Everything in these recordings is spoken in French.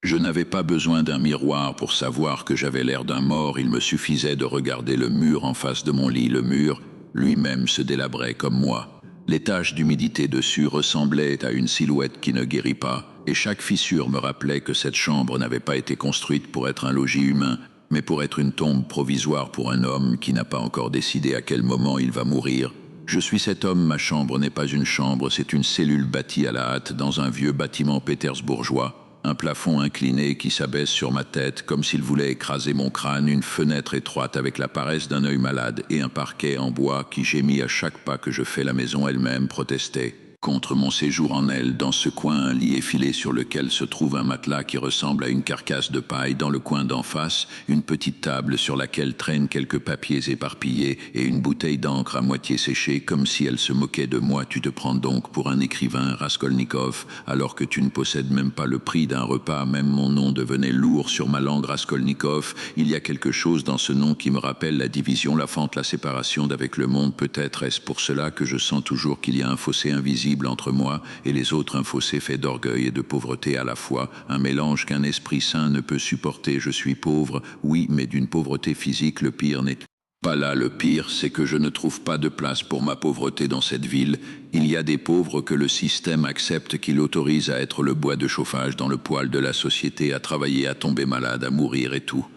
Je n'avais pas besoin d'un miroir pour savoir que j'avais l'air d'un mort, il me suffisait de regarder le mur en face de mon lit. Le mur, lui-même, se délabrait comme moi. Les taches d'humidité dessus ressemblaient à une silhouette qui ne guérit pas, et chaque fissure me rappelait que cette chambre n'avait pas été construite pour être un logis humain, mais pour être une tombe provisoire pour un homme qui n'a pas encore décidé à quel moment il va mourir. Je suis cet homme, ma chambre n'est pas une chambre, c'est une cellule bâtie à la hâte dans un vieux bâtiment pétersbourgeois. Un plafond incliné qui s'abaisse sur ma tête comme s'il voulait écraser mon crâne, une fenêtre étroite avec la paresse d'un œil malade et un parquet en bois qui gémit à chaque pas que je fais. La maison elle-même protestait contre mon séjour en elle. Dans ce coin, un lit effilé sur lequel se trouve un matelas qui ressemble à une carcasse de paille. Dans le coin d'en face, une petite table sur laquelle traînent quelques papiers éparpillés et une bouteille d'encre à moitié séchée, comme si elle se moquait de moi. Tu te prends donc pour un écrivain, Raskolnikov, alors que tu ne possèdes même pas le prix d'un repas. Même mon nom devenait lourd sur ma langue. Raskolnikov, il y a quelque chose dans ce nom qui me rappelle la division, la fente, la séparation d'avec le monde. Peut-être est-ce pour cela que je sens toujours qu'il y a un fossé invisible entre moi et les autres, un fossé fait d'orgueil et de pauvreté à la fois, un mélange qu'un esprit sain ne peut supporter. Je suis pauvre, oui, mais d'une pauvreté physique. Le pire n'est pas là. Le pire, c'est que je ne trouve pas de place pour ma pauvreté dans cette ville. Il y a des pauvres que le système accepte, qu'il autorise à être le bois de chauffage dans le poêle de la société, à travailler, à tomber malade, à mourir et tout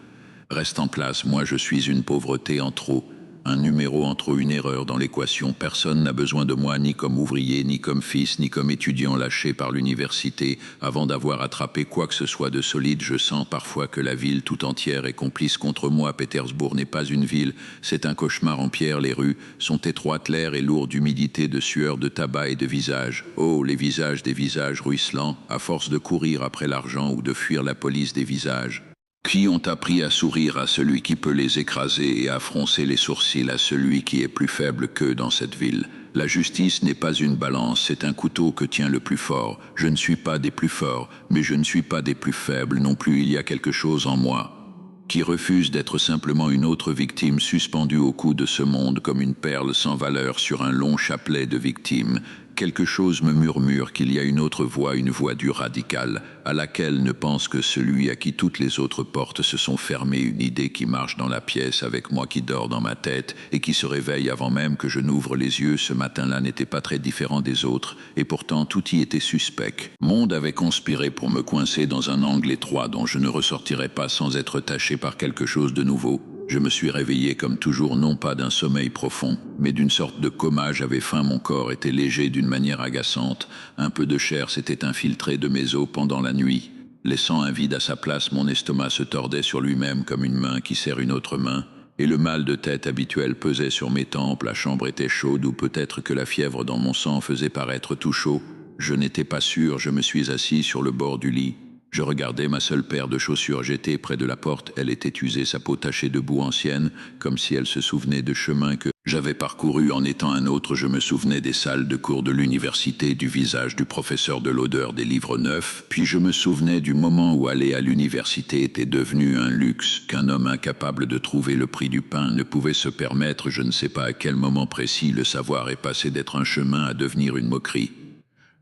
reste en place. Moi, je suis une pauvreté en trop. Un numéro en trop, une erreur dans l'équation. Personne n'a besoin de moi, ni comme ouvrier, ni comme fils, ni comme étudiant lâché par l'université. Avant d'avoir attrapé quoi que ce soit de solide, je sens parfois que la ville tout entière est complice contre moi. Pétersbourg n'est pas une ville, c'est un cauchemar en pierre. Les rues sont étroites, l'air est lourd d'humidité, de sueur, de tabac et de visages. Oh, les visages, des visages ruisselants, à force de courir après l'argent ou de fuir la police. Des visages qui ont appris à sourire à celui qui peut les écraser et à froncer les sourcils à celui qui est plus faible qu'eux dans cette ville. La justice n'est pas une balance, c'est un couteau que tient le plus fort. Je ne suis pas des plus forts, mais je ne suis pas des plus faibles non plus. Il y a quelque chose en moi qui refuse d'être simplement une autre victime suspendue au cou de ce monde comme une perle sans valeur sur un long chapelet de victimes. Quelque chose me murmure qu'il y a une autre voie, une voie du radical, à laquelle ne pense que celui à qui toutes les autres portes se sont fermées. Une idée qui marche dans la pièce avec moi, qui dort dans ma tête et qui se réveille avant même que je n'ouvre les yeux. Ce matin-là n'était pas très différent des autres, et pourtant tout y était suspect. Monde avait conspiré pour me coincer dans un angle étroit dont je ne ressortirais pas sans être taché par quelque chose de nouveau. Je me suis réveillé comme toujours, non pas d'un sommeil profond, mais d'une sorte de coma. J'avais faim, mon corps était léger d'une manière agaçante. Un peu de chair s'était infiltré de mes os pendant la nuit. Laissant un vide à sa place, mon estomac se tordait sur lui-même comme une main qui serre une autre main, et le mal de tête habituel pesait sur mes tempes. La chambre était chaude, ou peut-être que la fièvre dans mon sang faisait paraître tout chaud. Je n'étais pas sûr. Je me suis assis sur le bord du lit. Je regardais ma seule paire de chaussures jetée près de la porte. Elle était usée, sa peau tachée de boue ancienne, comme si elle se souvenait de chemins que j'avais parcourus en étant un autre. Je me souvenais des salles de cours de l'université, du visage du professeur, de l'odeur des livres neufs. Puis je me souvenais du moment où aller à l'université était devenu un luxe, qu'un homme incapable de trouver le prix du pain ne pouvait se permettre. Je ne sais pas à quel moment précis le savoir est passé d'être un chemin à devenir une moquerie.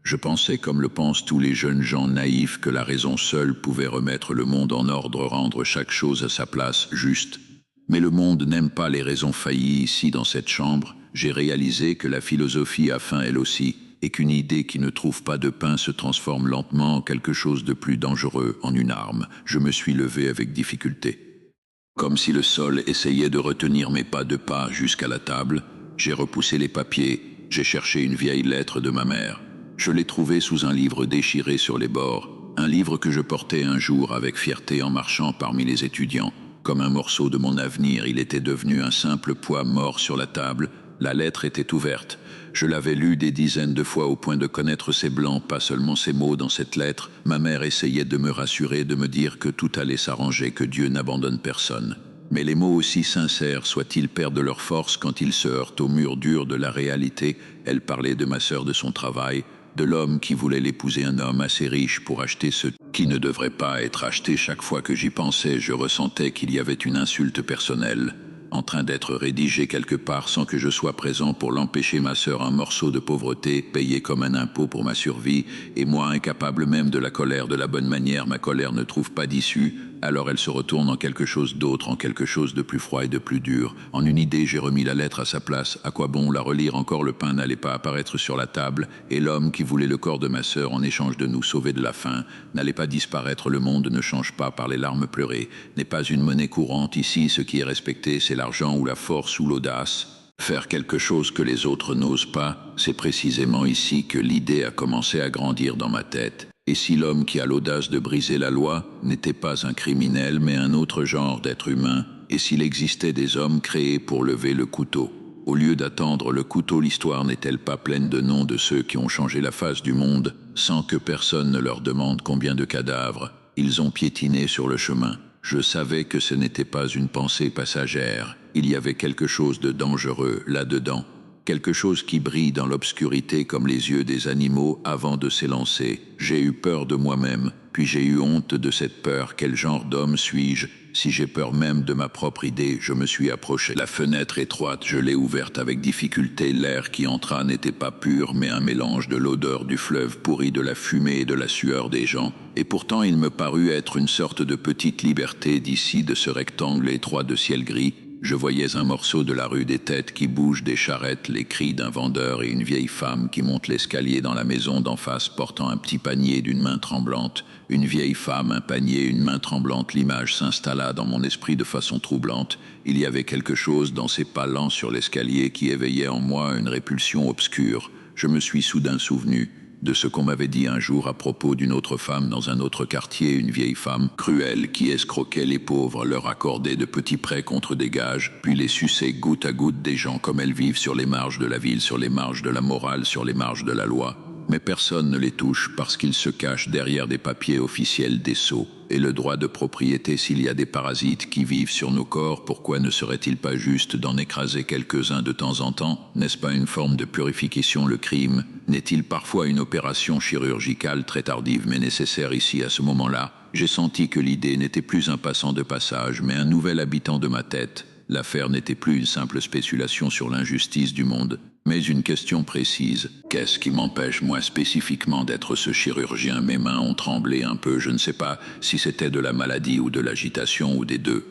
Je pensais, comme le pensent tous les jeunes gens naïfs, que la raison seule pouvait remettre le monde en ordre, rendre chaque chose à sa place, juste. Mais le monde n'aime pas les raisons faillies. Ici, dans cette chambre, j'ai réalisé que la philosophie a faim elle aussi, et qu'une idée qui ne trouve pas de pain se transforme lentement en quelque chose de plus dangereux, en une arme. Je me suis levé avec difficulté. Comme si le sol essayait de retenir mes pas de pas jusqu'à la table, j'ai repoussé les papiers, j'ai cherché une vieille lettre de ma mère. Je l'ai trouvé sous un livre déchiré sur les bords, un livre que je portais un jour avec fierté en marchant parmi les étudiants. Comme un morceau de mon avenir, il était devenu un simple poids mort sur la table. La lettre était ouverte. Je l'avais lue des dizaines de fois au point de connaître ses blancs, pas seulement ses mots dans cette lettre. Ma mère essayait de me rassurer, de me dire que tout allait s'arranger, que Dieu n'abandonne personne. Mais les mots, aussi sincères soient-ils, perdent leur force quand ils se heurtent au mur dur de la réalité. Elle parlait de ma sœur, de son travail, de l'homme qui voulait l'épouser, un homme assez riche pour acheter ce qui ne devrait pas être acheté. Chaque fois que j'y pensais, je ressentais qu'il y avait une insulte personnelle. en train d'être rédigé quelque part sans que je sois présent pour l'empêcher, ma sœur un morceau de pauvreté, payé comme un impôt pour ma survie, et moi incapable même de la colère de la bonne manière, ma colère ne trouve pas d'issue, alors elle se retourne en quelque chose d'autre, en quelque chose de plus froid et de plus dur. En une idée, j'ai remis la lettre à sa place. À quoi bon la relire encore? Le pain n'allait pas apparaître sur la table, et l'homme qui voulait le corps de ma sœur en échange de nous sauver de la faim n'allait pas disparaître. Le monde ne change pas par les larmes pleurées, n'est pas une monnaie courante. Ici, ce qui est respecté, c'est l'argent ou la force ou l'audace. Faire quelque chose que les autres n'osent pas, c'est précisément ici que l'idée a commencé à grandir dans ma tête. Et si l'homme qui a l'audace de briser la loi n'était pas un criminel, mais un autre genre d'être humain, et s'il existait des hommes créés pour lever le couteau? Au lieu d'attendre le couteau, l'histoire n'est-elle pas pleine de noms de ceux qui ont changé la face du monde, sans que personne ne leur demande combien de cadavres ils ont piétiné sur le chemin? Je savais que ce n'était pas une pensée passagère. Il y avait quelque chose de dangereux là-dedans. Quelque chose qui brille dans l'obscurité comme les yeux des animaux avant de s'élancer. J'ai eu peur de moi-même, puis j'ai eu honte de cette peur. Quel genre d'homme suis-je? Si j'ai peur même de ma propre idée, je me suis approché. La fenêtre étroite, je l'ai ouverte avec difficulté. L'air qui entra n'était pas pur, mais un mélange de l'odeur du fleuve pourri, de la fumée et de la sueur des gens. Et pourtant, il me parut être une sorte de petite liberté d'ici, de ce rectangle étroit de ciel gris. Je voyais un morceau de la rue, des têtes qui bougent, des charrettes, les cris d'un vendeur et une vieille femme qui monte l'escalier dans la maison d'en face portant un petit panier d'une main tremblante. Une vieille femme, un panier, une main tremblante, l'image s'installa dans mon esprit de façon troublante. Il y avait quelque chose dans ces pas lents sur l'escalier qui éveillait en moi une répulsion obscure. Je me suis soudain souvenu de ce qu'on m'avait dit un jour à propos d'une autre femme dans un autre quartier, une vieille femme cruelle qui escroquait les pauvres, leur accordait de petits prêts contre des gages, puis les suçait goutte à goutte des gens comme elles vivent sur les marges de la ville, sur les marges de la morale, sur les marges de la loi. Mais personne ne les touche parce qu'ils se cachent derrière des papiers officiels des sceaux. Et le droit de propriété, s'il y a des parasites qui vivent sur nos corps, pourquoi ne serait-il pas juste d'en écraser quelques-uns de temps en temps? N'est-ce pas une forme de purification, le crime? N'est-il parfois une opération chirurgicale très tardive mais nécessaire ici à ce moment-là? J'ai senti que l'idée n'était plus un passant de passage, mais un nouvel habitant de ma tête. L'affaire n'était plus une simple spéculation sur l'injustice du monde, mais une question précise. Qu'est-ce qui m'empêche, moi spécifiquement, d'être ce chirurgien? Mes mains ont tremblé un peu, je ne sais pas si c'était de la maladie ou de l'agitation ou des deux.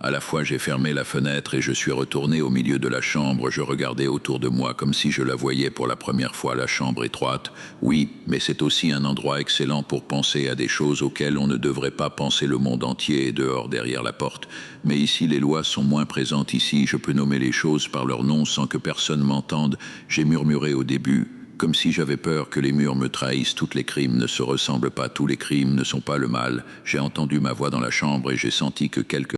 À la fois j'ai fermé la fenêtre et je suis retourné au milieu de la chambre. Je regardais autour de moi comme si je la voyais pour la première fois, la chambre étroite. Oui, mais c'est aussi un endroit excellent pour penser à des choses auxquelles on ne devrait pas penser. Le monde entier est dehors derrière la porte. Mais ici les lois sont moins présentes. Ici je peux nommer les choses par leur nom sans que personne m'entende. J'ai murmuré au début, comme si j'avais peur que les murs me trahissent. Tous les crimes ne se ressemblent pas, tous les crimes ne sont pas le mal. J'ai entendu ma voix dans la chambre et j'ai senti que quelque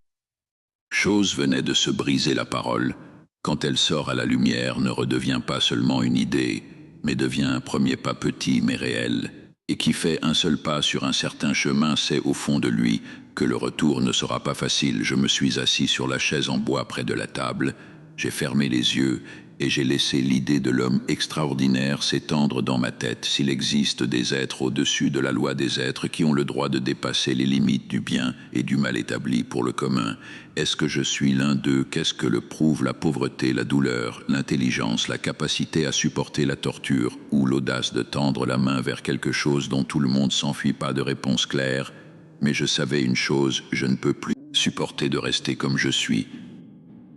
chose venait de se briser. La parole, quand elle sort à la lumière, ne redevient pas seulement une idée, mais devient un premier pas petit mais réel, et qui fait un seul pas sur un certain chemin. C'est au fond de lui que le retour ne sera pas facile. Je me suis assis sur la chaise en bois près de la table, j'ai fermé les yeux et j'ai laissé l'idée de l'homme extraordinaire s'étendre dans ma tête. S'il existe des êtres au-dessus de la loi, des êtres qui ont le droit de dépasser les limites du bien et du mal établi pour le commun, est-ce que je suis l'un d'eux? Qu'est-ce que le prouve la pauvreté, la douleur, l'intelligence, la capacité à supporter la torture, ou l'audace de tendre la main vers quelque chose dont tout le monde s'enfuit? Pas de réponse claire, mais je savais une chose, je ne peux plus supporter de rester comme je suis.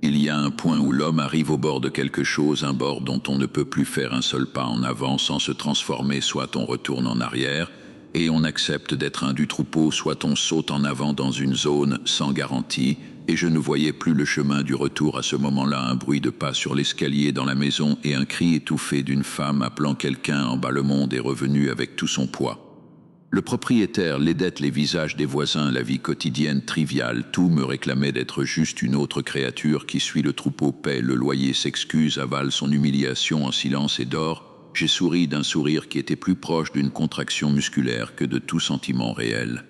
Il y a un point où l'homme arrive au bord de quelque chose, un bord dont on ne peut plus faire un seul pas en avant sans se transformer. Soit on retourne en arrière et on accepte d'être un du troupeau, soit on saute en avant dans une zone sans garantie, et je ne voyais plus le chemin du retour. À ce moment-là, un bruit de pas sur l'escalier dans la maison et un cri étouffé d'une femme appelant quelqu'un en bas. Le monde est revenu avec tout son poids. Le propriétaire, les dettes, les visages des voisins, la vie quotidienne triviale, tout me réclamait d'être juste une autre créature qui suit le troupeau, paie le loyer, s'excuse, avale son humiliation en silence et dort. J'ai souri d'un sourire qui était plus proche d'une contraction musculaire que de tout sentiment réel.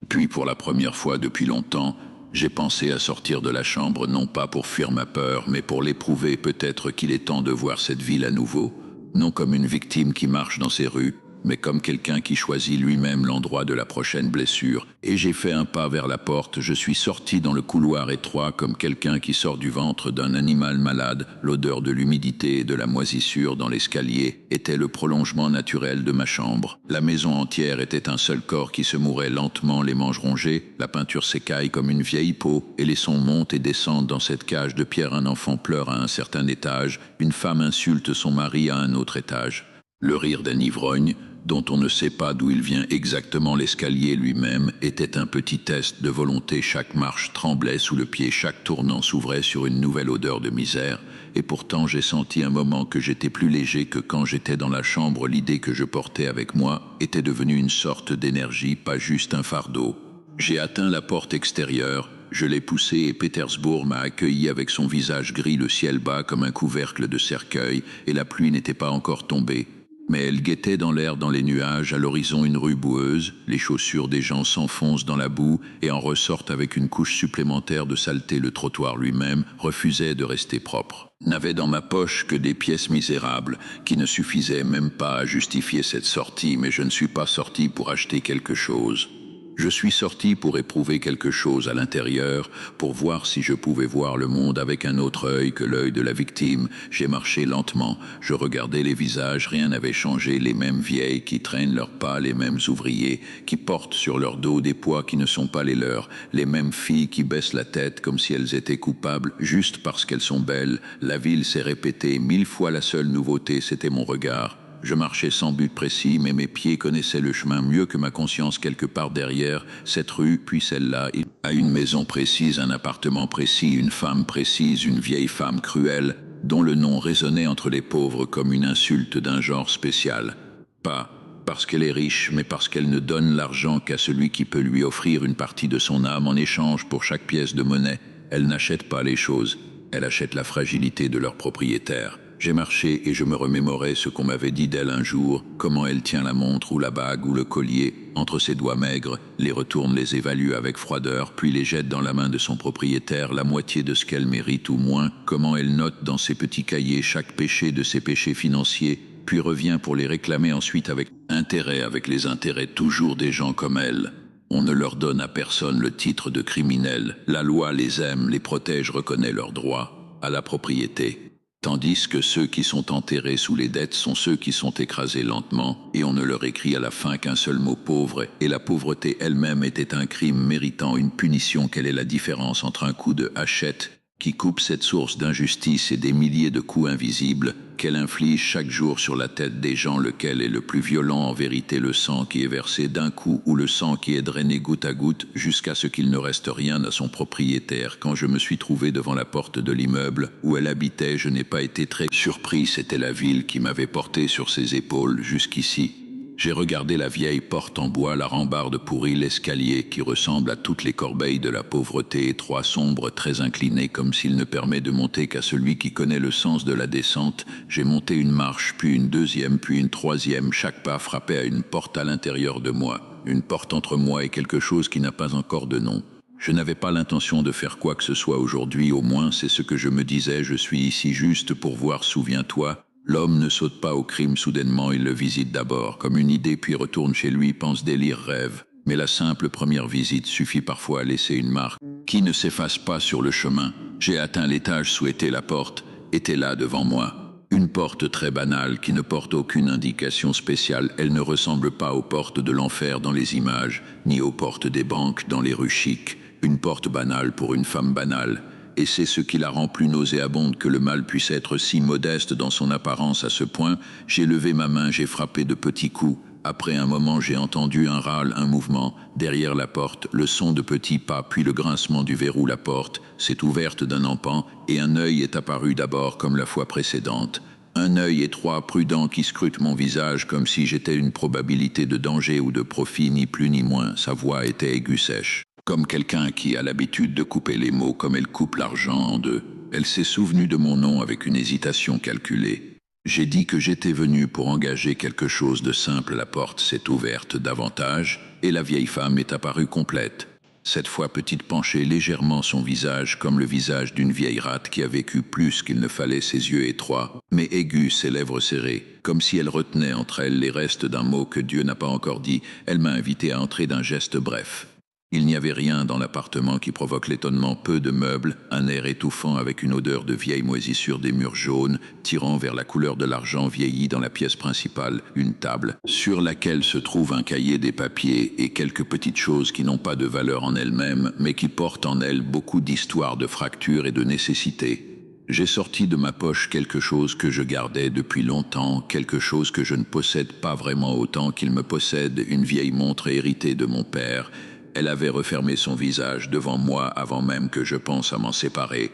Puis pour la première fois depuis longtemps, j'ai pensé à sortir de la chambre, non pas pour fuir ma peur, mais pour l'éprouver. Peut-être qu'il est temps de voir cette ville à nouveau, non comme une victime qui marche dans ces rues, mais comme quelqu'un qui choisit lui-même l'endroit de la prochaine blessure, et j'ai fait un pas vers la porte. Je suis sorti dans le couloir étroit comme quelqu'un qui sort du ventre d'un animal malade. L'odeur de l'humidité et de la moisissure dans l'escalier était le prolongement naturel de ma chambre. La maison entière était un seul corps qui se mourait lentement, les manches rongées, la peinture s'écaille comme une vieille peau, et les sons montent et descendent dans cette cage de pierre. Un enfant pleure à un certain étage, une femme insulte son mari à un autre étage. Le rire d'un ivrogne, dont on ne sait pas d'où il vient exactement. L'escalier lui-même était un petit test de volonté. Chaque marche tremblait sous le pied, chaque tournant s'ouvrait sur une nouvelle odeur de misère. Et pourtant j'ai senti un moment que j'étais plus léger que quand j'étais dans la chambre. L'idée que je portais avec moi était devenue une sorte d'énergie, pas juste un fardeau. J'ai atteint la porte extérieure, je l'ai poussée et Pétersbourg m'a accueilli avec son visage gris, le ciel bas comme un couvercle de cercueil, et la pluie n'était pas encore tombée. Mais elle guettait dans l'air, dans les nuages, à l'horizon une rue boueuse, les chaussures des gens s'enfoncent dans la boue et en ressortent avec une couche supplémentaire de saleté. Le trottoir lui-même refusait de rester propre. N'avais dans ma poche que des pièces misérables qui ne suffisaient même pas à justifier cette sortie, mais je ne suis pas sorti pour acheter quelque chose. Je suis sorti pour éprouver quelque chose à l'intérieur, pour voir si je pouvais voir le monde avec un autre œil que l'œil de la victime. J'ai marché lentement, je regardais les visages, rien n'avait changé, les mêmes vieilles qui traînent leurs pas, les mêmes ouvriers qui portent sur leur dos des poids qui ne sont pas les leurs, les mêmes filles qui baissent la tête comme si elles étaient coupables juste parce qu'elles sont belles. La ville s'est répétée 1000 fois, la seule nouveauté c'était mon regard. Je marchais sans but précis, mais mes pieds connaissaient le chemin mieux que ma conscience. Quelque part derrière cette rue, puis celle-là, à une maison précise, un appartement précis, une femme précise, une vieille femme cruelle, dont le nom résonnait entre les pauvres comme une insulte d'un genre spécial. Pas parce qu'elle est riche, mais parce qu'elle ne donne l'argent qu'à celui qui peut lui offrir une partie de son âme en échange pour chaque pièce de monnaie. Elle n'achète pas les choses, elle achète la fragilité de leur propriétaire. J'ai marché et je me remémorais ce qu'on m'avait dit d'elle un jour, comment elle tient la montre ou la bague ou le collier entre ses doigts maigres, les retourne, les évalue avec froideur, puis les jette dans la main de son propriétaire, la moitié de ce qu'elle mérite ou moins, comment elle note dans ses petits cahiers chaque péché de ses péchés financiers, puis revient pour les réclamer ensuite avec intérêt, avec les intérêts toujours des gens comme elle. On ne leur donne à personne le titre de criminel, la loi les aime, les protège, reconnaît leur droit à la propriété. Tandis que ceux qui sont enterrés sous les dettes sont ceux qui sont écrasés lentement, et on ne leur écrit à la fin qu'un seul mot: pauvre, et la pauvreté elle-même était un crime méritant une punition. Quelle est la différence entre un coup de hachette qui coupe cette source d'injustice et des milliers de coups invisibles qu'elle inflige chaque jour sur la tête des gens? Lequel est le plus violent en vérité, le sang qui est versé d'un coup ou le sang qui est drainé goutte à goutte jusqu'à ce qu'il ne reste rien à son propriétaire? Quand je me suis trouvé devant la porte de l'immeuble où elle habitait, je n'ai pas été très surpris, c'était la ville qui m'avait porté sur ses épaules jusqu'ici. J'ai regardé la vieille porte en bois, la rambarde pourrie, l'escalier qui ressemble à toutes les corbeilles de la pauvreté, étroit, sombre, très incliné, comme s'il ne permet de monter qu'à celui qui connaît le sens de la descente. J'ai monté une marche, puis une deuxième, puis une troisième. Chaque pas frappait à une porte à l'intérieur de moi, une porte entre moi et quelque chose qui n'a pas encore de nom. Je n'avais pas l'intention de faire quoi que ce soit aujourd'hui, au moins c'est ce que je me disais. Je suis ici juste pour voir, souviens-toi. L'homme ne saute pas au crime soudainement, il le visite d'abord, comme une idée, puis retourne chez lui, pense, délire, rêve. Mais la simple première visite suffit parfois à laisser une marque qui ne s'efface pas sur le chemin. J'ai atteint l'étage souhaité, la porte était là devant moi. Une porte très banale qui ne porte aucune indication spéciale. Elle ne ressemble pas aux portes de l'enfer dans les images, ni aux portes des banques dans les rues chics. Une porte banale pour une femme banale. Et c'est ce qui la rend plus nauséabonde, que le mal puisse être si modeste dans son apparence à ce point. J'ai levé ma main, j'ai frappé de petits coups. Après un moment, j'ai entendu un râle, un mouvement. Derrière la porte, le son de petits pas, puis le grincement du verrou. La porte s'est ouverte d'un empan, et un œil est apparu d'abord comme la fois précédente. Un œil étroit, prudent, qui scrute mon visage comme si j'étais une probabilité de danger ou de profit, ni plus ni moins. Sa voix était aiguë, sèche, comme quelqu'un qui a l'habitude de couper les mots comme elle coupe l'argent en deux. Elle s'est souvenue de mon nom avec une hésitation calculée. J'ai dit que j'étais venu pour engager quelque chose de simple. La porte s'est ouverte davantage, et la vieille femme est apparue complète. Cette fois petite penchait légèrement son visage comme le visage d'une vieille rate qui a vécu plus qu'il ne fallait, ses yeux étroits, mais aigus, ses lèvres serrées, comme si elle retenait entre elles les restes d'un mot que Dieu n'a pas encore dit. Elle m'a invité à entrer d'un geste bref. Il n'y avait rien dans l'appartement qui provoque l'étonnement, peu de meubles, un air étouffant avec une odeur de vieille moisissure des murs jaunes, tirant vers la couleur de l'argent vieilli dans la pièce principale, une table, sur laquelle se trouve un cahier, des papiers et quelques petites choses qui n'ont pas de valeur en elles-mêmes, mais qui portent en elles beaucoup d'histoires, de fractures et de nécessités. J'ai sorti de ma poche quelque chose que je gardais depuis longtemps, quelque chose que je ne possède pas vraiment autant qu'il me possède, une vieille montre héritée de mon père. Elle avait refermé son visage devant moi avant même que je pense à m'en séparer,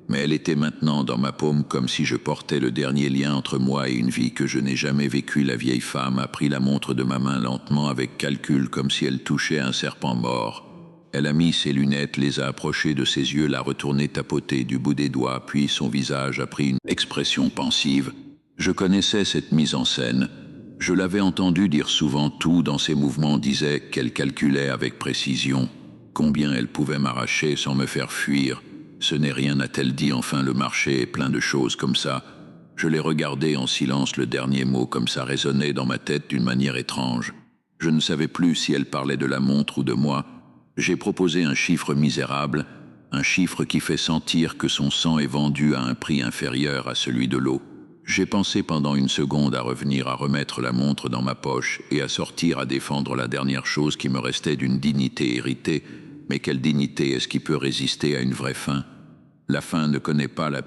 mais elle était maintenant dans ma paume comme si je portais le dernier lien entre moi et une vie que je n'ai jamais vécue. La vieille femme a pris la montre de ma main lentement avec calcul comme si elle touchait un serpent mort. Elle a mis ses lunettes, les a approchées de ses yeux, l'a retournée tapoter du bout des doigts, puis son visage a pris une expression pensive. Je connaissais cette mise en scène. Je l'avais entendu dire souvent, tout dans ses mouvements disait qu'elle calculait avec précision combien elle pouvait m'arracher sans me faire fuir. Ce n'est rien, a-t-elle dit, enfin le marché est plein de choses comme ça. Je l'ai regardé en silence, le dernier mot comme ça résonnait dans ma tête d'une manière étrange. Je ne savais plus si elle parlait de la montre ou de moi. J'ai proposé un chiffre misérable, un chiffre qui fait sentir que son sang est vendu à un prix inférieur à celui de l'eau. J'ai pensé pendant une seconde à revenir, à remettre la montre dans ma poche et à sortir, à défendre la dernière chose qui me restait d'une dignité héritée. Mais quelle dignité est-ce qui peut résister à une vraie fin? La fin ne connaît pas la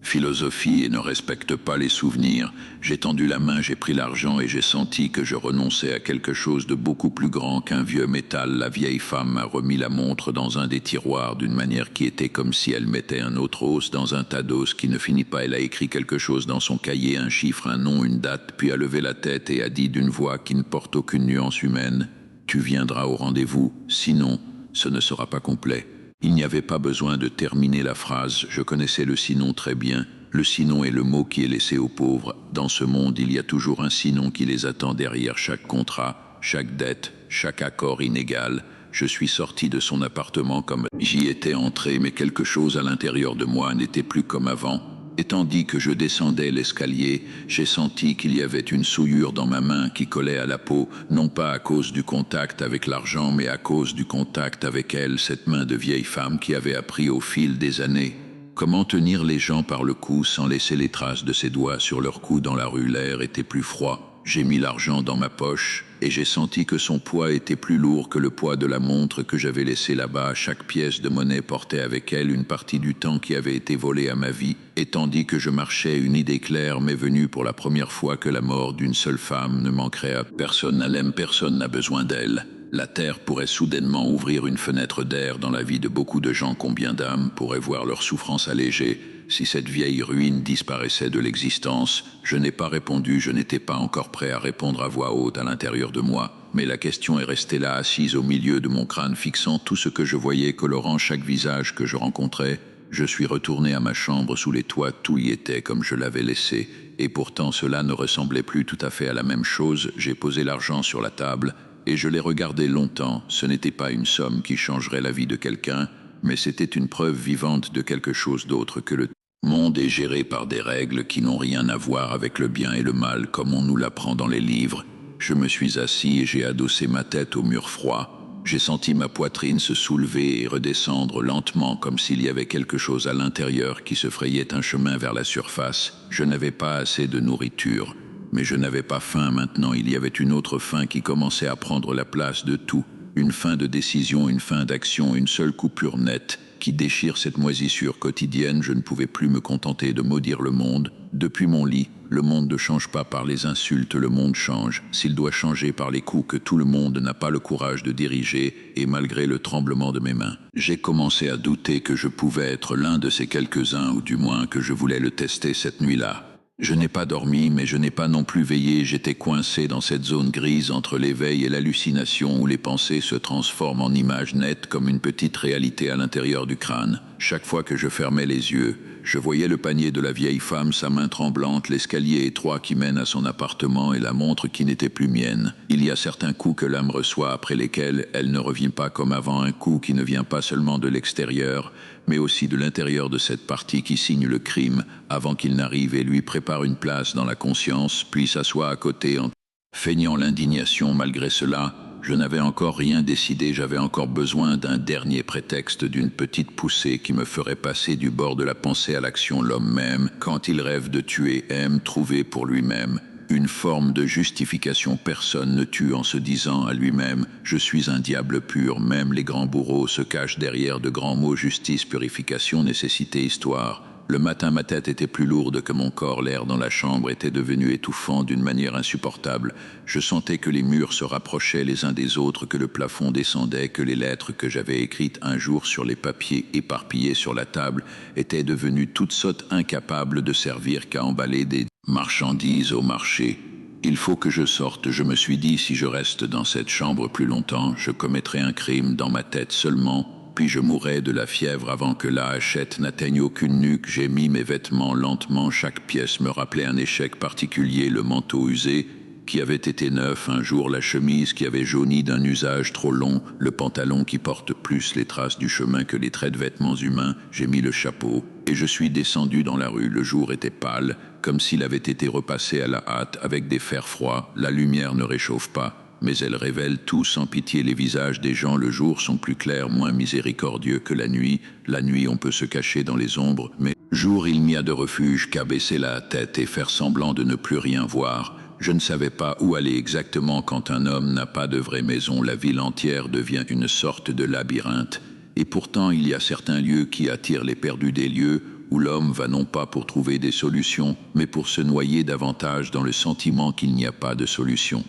philosophie et ne respecte pas les souvenirs. J'ai tendu la main, j'ai pris l'argent et j'ai senti que je renonçais à quelque chose de beaucoup plus grand qu'un vieux métal. La vieille femme m'a remis la montre dans un des tiroirs d'une manière qui était comme si elle mettait un autre os dans un tas d'os qui ne finit pas. Elle a écrit quelque chose dans son cahier, un chiffre, un nom, une date, puis a levé la tête et a dit d'une voix qui ne porte aucune nuance humaine: « Tu viendras au rendez-vous, sinon ce ne sera pas complet. » Il n'y avait pas besoin de terminer la phrase, je connaissais le sinon très bien. Le sinon est le mot qui est laissé aux pauvres. Dans ce monde, il y a toujours un sinon qui les attend derrière chaque contrat, chaque dette, chaque accord inégal. Je suis sorti de son appartement comme j'y étais entré, mais quelque chose à l'intérieur de moi n'était plus comme avant. Et tandis que je descendais l'escalier, j'ai senti qu'il y avait une souillure dans ma main qui collait à la peau, non pas à cause du contact avec l'argent, mais à cause du contact avec elle, cette main de vieille femme qui avait appris au fil des années comment tenir les gens par le cou sans laisser les traces de ses doigts sur leur cou dans la rue. L'air était plus froid. J'ai mis l'argent dans ma poche et j'ai senti que son poids était plus lourd que le poids de la montre que j'avais laissée là-bas. Chaque pièce de monnaie portait avec elle une partie du temps qui avait été volé à ma vie. Et tandis que je marchais, une idée claire m'est venue pour la première fois, que la mort d'une seule femme ne manquerait à personne. Elle aime, personne n'a besoin d'elle. La terre pourrait soudainement ouvrir une fenêtre d'air dans la vie de beaucoup de gens. Combien d'âmes pourraient voir leur souffrance allégée si cette vieille ruine disparaissait de l'existence? Je n'ai pas répondu, je n'étais pas encore prêt à répondre à voix haute à l'intérieur de moi. Mais la question est restée là, assise au milieu de mon crâne, fixant tout ce que je voyais, colorant chaque visage que je rencontrais. Je suis retourné à ma chambre sous les toits, tout y était comme je l'avais laissé. Et pourtant cela ne ressemblait plus tout à fait à la même chose. J'ai posé l'argent sur la table et je l'ai regardé longtemps. Ce n'était pas une somme qui changerait la vie de quelqu'un, mais c'était une preuve vivante de quelque chose d'autre, que le monde est géré par des règles qui n'ont rien à voir avec le bien et le mal comme on nous l'apprend dans les livres. Je me suis assis et j'ai adossé ma tête au mur froid. J'ai senti ma poitrine se soulever et redescendre lentement, comme s'il y avait quelque chose à l'intérieur qui se frayait un chemin vers la surface. Je n'avais pas assez de nourriture, mais je n'avais pas faim maintenant. Il y avait une autre faim qui commençait à prendre la place de tout. Une faim de décision, une faim d'action, une seule coupure nette qui déchire cette moisissure quotidienne. Je ne pouvais plus me contenter de maudire le monde. Depuis mon lit, le monde ne change pas par les insultes, le monde change, s'il doit changer, par les coups que tout le monde n'a pas le courage de diriger, et malgré le tremblement de mes mains. J'ai commencé à douter que je pouvais être l'un de ces quelques-uns, ou du moins que je voulais le tester cette nuit-là. Je n'ai pas dormi, mais je n'ai pas non plus veillé. J'étais coincé dans cette zone grise entre l'éveil et l'hallucination, où les pensées se transforment en images nettes comme une petite réalité à l'intérieur du crâne. Chaque fois que je fermais les yeux, Je voyais le panier de la vieille femme, sa main tremblante, l'escalier étroit qui mène à son appartement et la montre qui n'était plus mienne. Il y a certains coups que l'âme reçoit après lesquels elle ne revient pas comme avant, un coup qui ne vient pas seulement de l'extérieur, mais aussi de l'intérieur de cette partie qui signe le crime avant qu'il n'arrive et lui prépare une place dans la conscience, puis s'assoit à côté en feignant l'indignation. Malgré cela, je n'avais encore rien décidé, j'avais encore besoin d'un dernier prétexte, d'une petite poussée qui me ferait passer du bord de la pensée à l'action. L'homme même, quand il rêve de tuer, aime trouver pour lui-même une forme de justification. Personne ne tue en se disant à lui-même « je suis un diable pur ». Même les grands bourreaux se cachent derrière de grands mots: justice, purification, nécessité, histoire. Le matin, ma tête était plus lourde que mon corps, l'air dans la chambre était devenu étouffant d'une manière insupportable. Je sentais que les murs se rapprochaient les uns des autres, que le plafond descendait, que les lettres que j'avais écrites un jour sur les papiers éparpillés sur la table étaient devenues toutes sottes, incapables de servir qu'à emballer des marchandises au marché. Il faut que je sorte, je me suis dit, si je reste dans cette chambre plus longtemps, je commettrai un crime dans ma tête seulement. Puis je mourrais de la fièvre avant que la hachette n'atteigne aucune nuque. J'ai mis mes vêtements lentement, chaque pièce me rappelait un échec particulier: le manteau usé qui avait été neuf un jour, la chemise qui avait jauni d'un usage trop long, le pantalon qui porte plus les traces du chemin que les traits de vêtements humains. J'ai mis le chapeau et je suis descendu dans la rue. Le jour était pâle, comme s'il avait été repassé à la hâte avec des fers froids. La lumière ne réchauffe pas, mais elle révèle tout sans pitié les visages des gens. Le jour sont plus clairs, moins miséricordieux que la nuit. La nuit, on peut se cacher dans les ombres, mais jour, il n'y a de refuge qu'à baisser la tête et faire semblant de ne plus rien voir. Je ne savais pas où aller exactement. Quand un homme n'a pas de vraie maison, la ville entière devient une sorte de labyrinthe. Et pourtant, il y a certains lieux qui attirent les perdus, des lieux où l'homme va non pas pour trouver des solutions, mais pour se noyer davantage dans le sentiment qu'il n'y a pas de solution.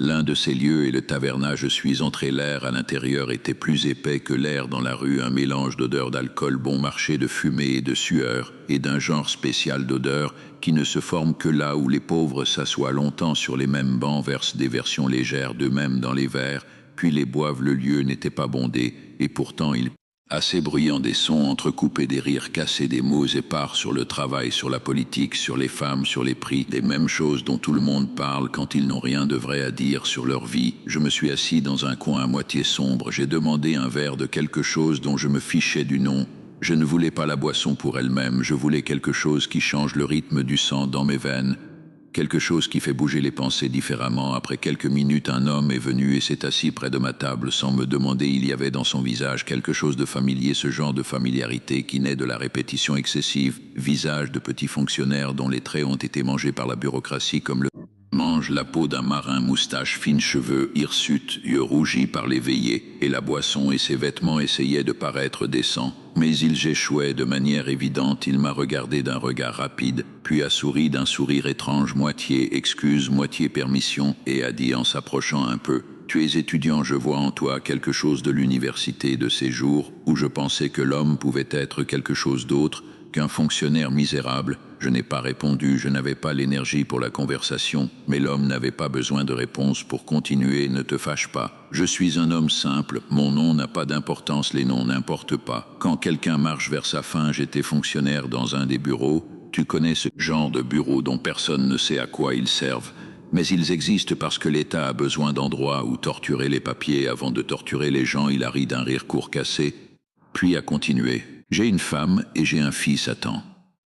L'un de ces lieux est le taverna. Je suis entré, l'air à l'intérieur était plus épais que l'air dans la rue, un mélange d'odeurs d'alcool bon marché, de fumée et de sueur, et d'un genre spécial d'odeur qui ne se forme que là où les pauvres s'assoient longtemps sur les mêmes bancs, versent des versions légères d'eux-mêmes dans les verres, puis les boivent. Le lieu n'était pas bondé, et pourtant il assez bruyant, des sons entrecoupés, des rires cassés, des mots épars sur le travail, sur la politique, sur les femmes, sur les prix, des mêmes choses dont tout le monde parle quand ils n'ont rien de vrai à dire sur leur vie. Je me suis assis dans un coin à moitié sombre, j'ai demandé un verre de quelque chose dont je me fichais du nom. Je ne voulais pas la boisson pour elle-même, je voulais quelque chose qui change le rythme du sang dans mes veines. Quelque chose qui fait bouger les pensées différemment. Après quelques minutes, un homme est venu et s'est assis près de ma table sans me demander. Il y avait dans son visage quelque chose de familier, ce genre de familiarité qui naît de la répétition excessive. Visage de petit fonctionnaire dont les traits ont été mangés par la bureaucratie comme le mange la peau d'un marin, moustache fine, cheveux hirsutes, yeux rougis par les veillées, et la boisson et ses vêtements essayaient de paraître décents. Mais ils échouaient de manière évidente. Il m'a regardé d'un regard rapide, puis a souri d'un sourire étrange, moitié excuse, moitié permission, et a dit en s'approchant un peu: tu es étudiant, je vois en toi quelque chose de l'université, de ces jours où je pensais que l'homme pouvait être quelque chose d'autre qu'un fonctionnaire misérable. Je n'ai pas répondu, je n'avais pas l'énergie pour la conversation, mais l'homme n'avait pas besoin de réponse pour continuer. Ne te fâche pas. Je suis un homme simple, mon nom n'a pas d'importance, les noms n'importent pas. Quand quelqu'un marche vers sa fin, j'étais fonctionnaire dans un des bureaux. Tu connais ce genre de bureaux dont personne ne sait à quoi ils servent. Mais ils existent parce que l'État a besoin d'endroits où torturer les papiers avant de torturer les gens. Il a ri d'un rire court cassé, puis a continué. J'ai une femme et j'ai un fils à temps.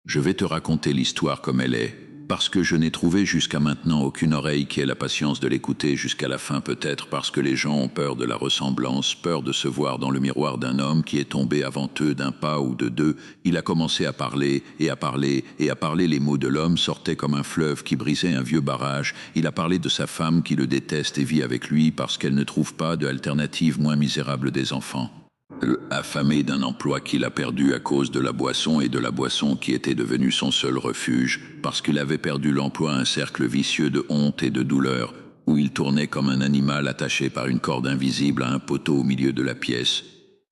Je vais te raconter l'histoire comme elle est, parce que je n'ai trouvé jusqu'à maintenant aucune oreille qui ait la patience de l'écouter jusqu'à la fin. Peut-être parce que les gens ont peur de la ressemblance, peur de se voir dans le miroir d'un homme qui est tombé avant eux d'un pas ou de deux. Il a commencé à parler, et à parler, et à parler. Les mots de l'homme sortaient comme un fleuve qui brisait un vieux barrage. Il a parlé de sa femme qui le déteste et vit avec lui parce qu'elle ne trouve pas d'alternative moins misérable des enfants. Affamé d'un emploi qu'il a perdu à cause de la boisson, et de la boisson qui était devenue son seul refuge, parce qu'il avait perdu l'emploi, un cercle vicieux de honte et de douleur, où il tournait comme un animal attaché par une corde invisible à un poteau au milieu de la pièce.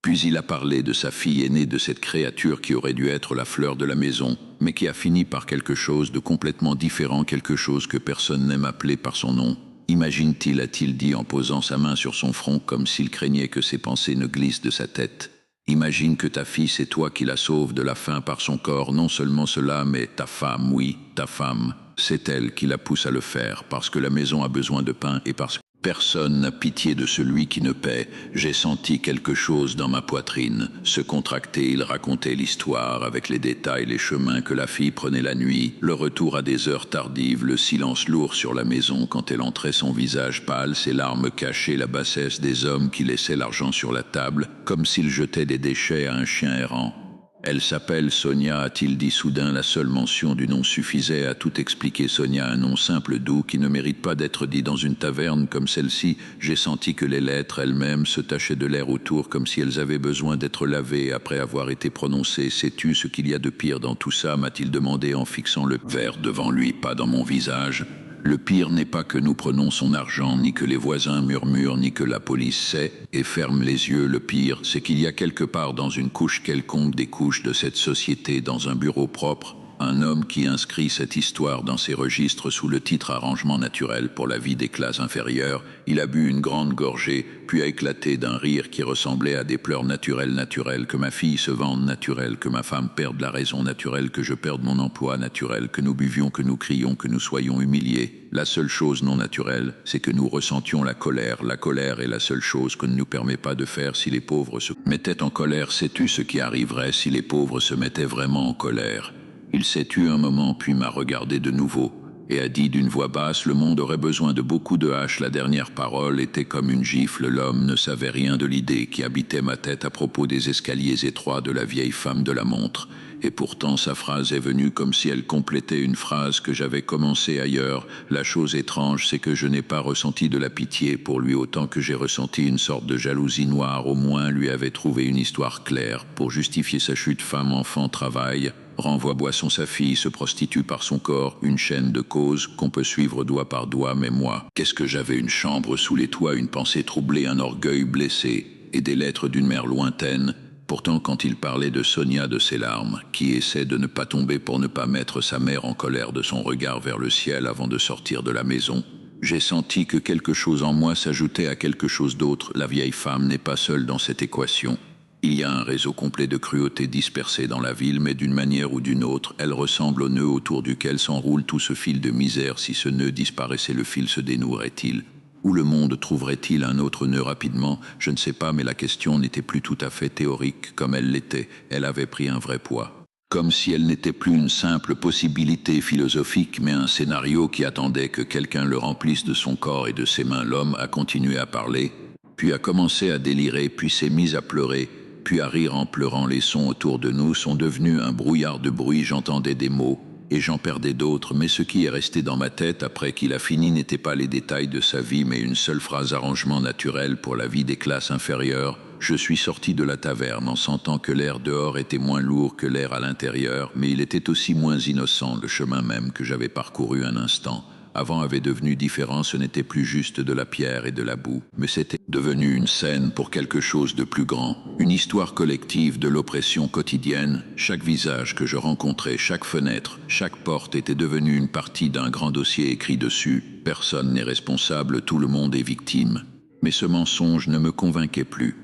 Puis il a parlé de sa fille aînée, de cette créature qui aurait dû être la fleur de la maison, mais qui a fini par quelque chose de complètement différent, quelque chose que personne n'aime appeler par son nom. Imagine-t-il, a-t-il dit en posant sa main sur son front comme s'il craignait que ses pensées ne glissent de sa tête. Imagine que ta fille, c'est toi qui la sauve de la faim par son corps. Non seulement cela, mais ta femme, oui, ta femme, c'est elle qui la pousse à le faire, parce que la maison a besoin de pain et parce que personne n'a pitié de celui qui ne paie. J'ai senti quelque chose dans ma poitrine se contracter. Il racontait l'histoire avec les détails, les chemins que la fille prenait la nuit, le retour à des heures tardives, le silence lourd sur la maison quand elle entrait, son visage pâle, ses larmes cachées, la bassesse des hommes qui laissaient l'argent sur la table, comme s'ils jetaient des déchets à un chien errant. Elle s'appelle Sonia, a-t-il dit soudain. La seule mention du nom suffisait à tout expliquer. Sonia, un nom simple, doux, qui ne mérite pas d'être dit dans une taverne comme celle-ci. J'ai senti que les lettres elles-mêmes se tachaient de l'air autour, comme si elles avaient besoin d'être lavées après avoir été prononcées. Sais-tu ce qu'il y a de pire dans tout ça, m'a-t-il demandé en fixant le verre devant lui, pas dans mon visage. Le pire n'est pas que nous prenons son argent, ni que les voisins murmurent, ni que la police sait et ferme les yeux. Le pire, c'est qu'il y a quelque part dans une couche quelconque des couches de cette société, dans un bureau propre, un homme qui inscrit cette histoire dans ses registres sous le titre Arrangement naturel pour la vie des classes inférieures. Il a bu une grande gorgée, puis a éclaté d'un rire qui ressemblait à des pleurs naturels, que ma fille se vende naturel, que ma femme perde la raison naturelle, que je perde mon emploi naturel, que nous buvions, que nous crions, que nous soyons humiliés. La seule chose non naturelle, c'est que nous ressentions la colère. La colère est la seule chose que ne nous permet pas de faire si les pauvres se mettaient en colère. Sais-tu ce qui arriverait si les pauvres se mettaient vraiment en colère? Il s'est tu un moment, puis m'a regardé de nouveau, et a dit d'une voix basse: le monde aurait besoin de beaucoup de haches. La dernière parole était comme une gifle. L'homme ne savait rien de l'idée qui habitait ma tête à propos des escaliers étroits de la vieille femme de la montre. Et pourtant sa phrase est venue comme si elle complétait une phrase que j'avais commencée ailleurs. La chose étrange, c'est que je n'ai pas ressenti de la pitié pour lui autant que j'ai ressenti une sorte de jalousie noire. Au moins lui avait trouvé une histoire claire pour justifier sa chute. Femme, enfant, travail, renvoie boisson, sa fille se prostitue par son corps, une chaîne de causes qu'on peut suivre doigt par doigt. Mais moi, qu'est-ce que j'avais? Une chambre sous les toits, une pensée troublée, un orgueil blessé, et des lettres d'une mère lointaine. Pourtant, quand il parlait de Sonia, de ses larmes, qui essaie de ne pas tomber pour ne pas mettre sa mère en colère, de son regard vers le ciel avant de sortir de la maison, j'ai senti que quelque chose en moi s'ajoutait à quelque chose d'autre. La vieille femme n'est pas seule dans cette équation. Il y a un réseau complet de cruauté dispersé dans la ville, mais d'une manière ou d'une autre, elle ressemble au nœud autour duquel s'enroule tout ce fil de misère. Si ce nœud disparaissait, le fil se dénouerait-il? Où le monde trouverait-il un autre nœud rapidement? Je ne sais pas, mais la question n'était plus tout à fait théorique comme elle l'était. Elle avait pris un vrai poids. Comme si elle n'était plus une simple possibilité philosophique, mais un scénario qui attendait que quelqu'un le remplisse de son corps et de ses mains. L'homme a continué à parler, puis a commencé à délirer, puis s'est mis à pleurer, puis à rire en pleurant. Les sons autour de nous sont devenus un brouillard de bruit. J'entendais des mots, et j'en perdais d'autres, mais ce qui est resté dans ma tête après qu'il a fini n'était pas les détails de sa vie, mais une seule phrase: arrangement naturel pour la vie des classes inférieures. Je suis sorti de la taverne en sentant que l'air dehors était moins lourd que l'air à l'intérieur, mais il était aussi moins innocent. Le chemin même que j'avais parcouru un instant avant avait devenu différent. Ce n'était plus juste de la pierre et de la boue, mais c'était devenu une scène pour quelque chose de plus grand, une histoire collective de l'oppression quotidienne. Chaque visage que je rencontrais, chaque fenêtre, chaque porte était devenue une partie d'un grand dossier écrit dessus. Personne n'est responsable, tout le monde est victime. Mais ce mensonge ne me convainquait plus.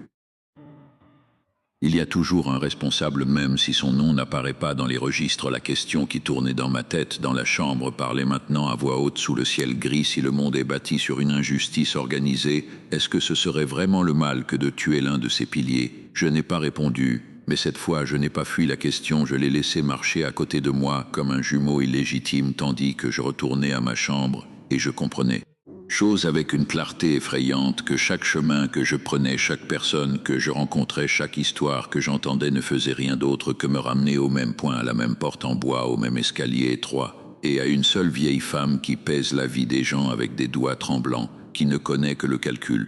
Il y a toujours un responsable, même si son nom n'apparaît pas dans les registres. La question qui tournait dans ma tête, dans la chambre, parlait maintenant à voix haute sous le ciel gris. Si le monde est bâti sur une injustice organisée, est-ce que ce serait vraiment le mal que de tuer l'un de ses piliers? Je n'ai pas répondu, mais cette fois je n'ai pas fui la question. Je l'ai laissé marcher à côté de moi comme un jumeau illégitime, tandis que je retournais à ma chambre, et je comprenais. Chose avec une clarté effrayante, que chaque chemin que je prenais, chaque personne que je rencontrais, chaque histoire que j'entendais ne faisait rien d'autre que me ramener au même point, à la même porte en bois, au même escalier étroit, et à une seule vieille femme qui pèse la vie des gens avec des doigts tremblants, qui ne connaît que le calcul.